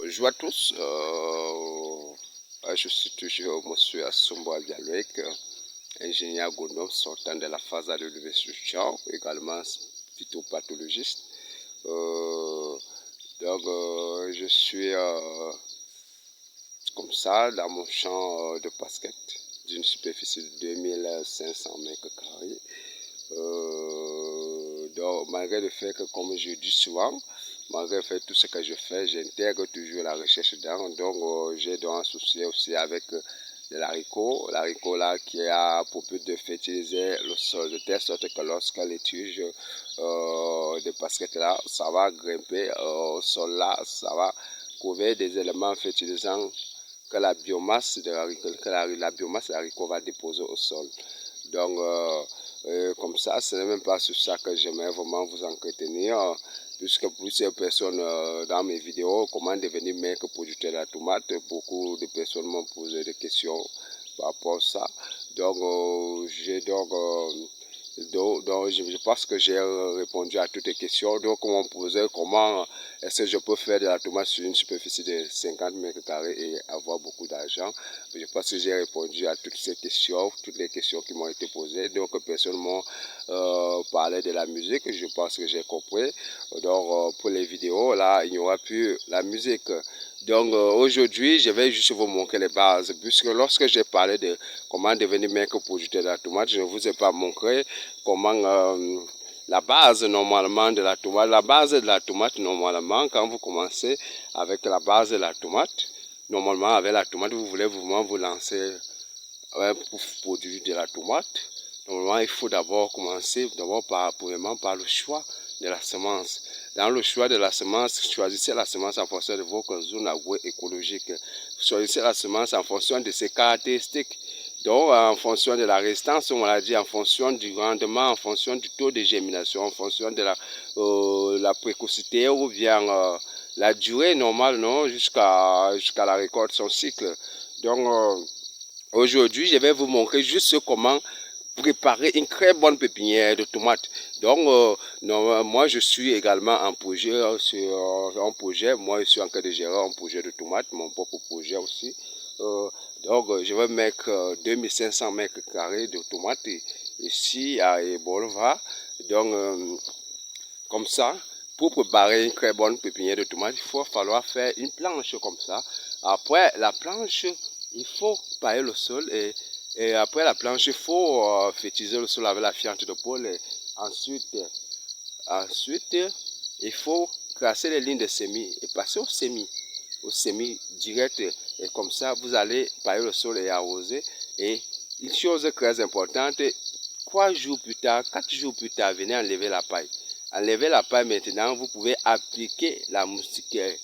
Bonjour à tous, je suis toujours M. Assombo Dialek, ingénieur agronome sortant de la phase de l'Université de Chao, également phytopathologiste. Je suis comme ça dans mon champ de basket d'une superficie de 2500 mètres carrés. Donc, malgré le fait que, comme je dis souvent, malgré le fait tout ce que je fais, j'intègre toujours la recherche dedans. Donc, j'ai donc associé aussi avec de l'haricot. L'haricot là qui a pour but de fertiliser le sol de telle sorte que lorsque les tiges de basket là, ça va grimper au sol là, ça va trouver des éléments fertilisants que la biomasse de l'haricot va déposer au sol. Donc, comme ça, ce n'est même pas sur ça que j'aimerais vraiment vous entretenir, puisque plusieurs personnes dans mes vidéos, comment devenir maître producteur de la tomate, beaucoup de personnes m'ont posé des questions par rapport à ça. Donc, je pense que j'ai répondu à toutes les questions. Donc, on me posait comment est-ce que je peux faire de la tomate sur une superficie de 50 mètres carrés et avoir beaucoup d'argent. Je pense que j'ai répondu à toutes ces questions, toutes les questions qui m'ont été posées. Donc, personne m'a parlé de la musique. Je pense que j'ai compris. Donc, pour les vidéos, là, il n'y aura plus la musique. Donc, aujourd'hui, je vais juste vous montrer les bases. Puisque lorsque j'ai parlé de comment devenir maître producteur de la tomate, je ne vous ai pas montré comment la base normalement de la tomate. La base de la tomate, normalement, quand vous commencez avec la base de la tomate, normalement, avec la tomate, vous voulez vraiment vous lancer pour produire de la tomate. Normalement, il faut d'abord commencer par le choix de la semence. Dans le choix de la semence, choisissez la semence en fonction de votre zone agroécologique. Choisissez la semence en fonction de ses caractéristiques. Donc, en fonction de la résistance, on l'a dit, en fonction du rendement, en fonction du taux de germination, en fonction de la précocité ou bien la durée normale, jusqu'à la récolte, son cycle. Donc, aujourd'hui, je vais vous montrer juste comment préparer une très bonne pépinière de tomates. Donc, moi, je suis également en projet sur un projet. Moi, je suis en train de gérer un projet de tomates, mon propre projet aussi. Donc, je vais mettre 2500 mètres carrés de tomates ici à Ebolva. Donc, comme ça, pour préparer une très bonne pépinière de tomates, il faut falloir faire une planche comme ça. Après la planche, il faut pailler le sol et après la planche, il faut fertiliser le sol avec la fiente de pôle. Et ensuite, il faut tracer les lignes de semis et passer au semis direct. Et comme ça, vous allez pailler le sol et arroser. Et une chose très importante, 3 jours plus tard, 4 jours plus tard, venez enlever la paille. Enlevez la paille maintenant, vous pouvez appliquer la moustiquaire.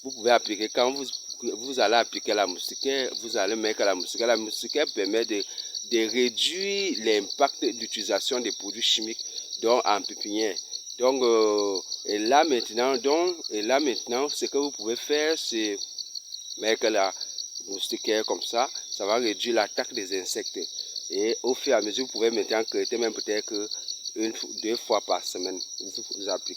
Vous pouvez appliquer, quand vous allez appliquer la moustiquaire, vous allez mettre la moustiquaire. La moustiquaire permet de réduire l'impact d'utilisation des produits chimiques en pépinière. Donc, et là maintenant, ce que vous pouvez faire, c'est mettre la moustiquaire comme ça. Ça va réduire l'attaque des insectes. Et au fur et à mesure, vous pouvez maintenant traiter même peut-être 1 ou 2 fois par semaine. Vous appliquez.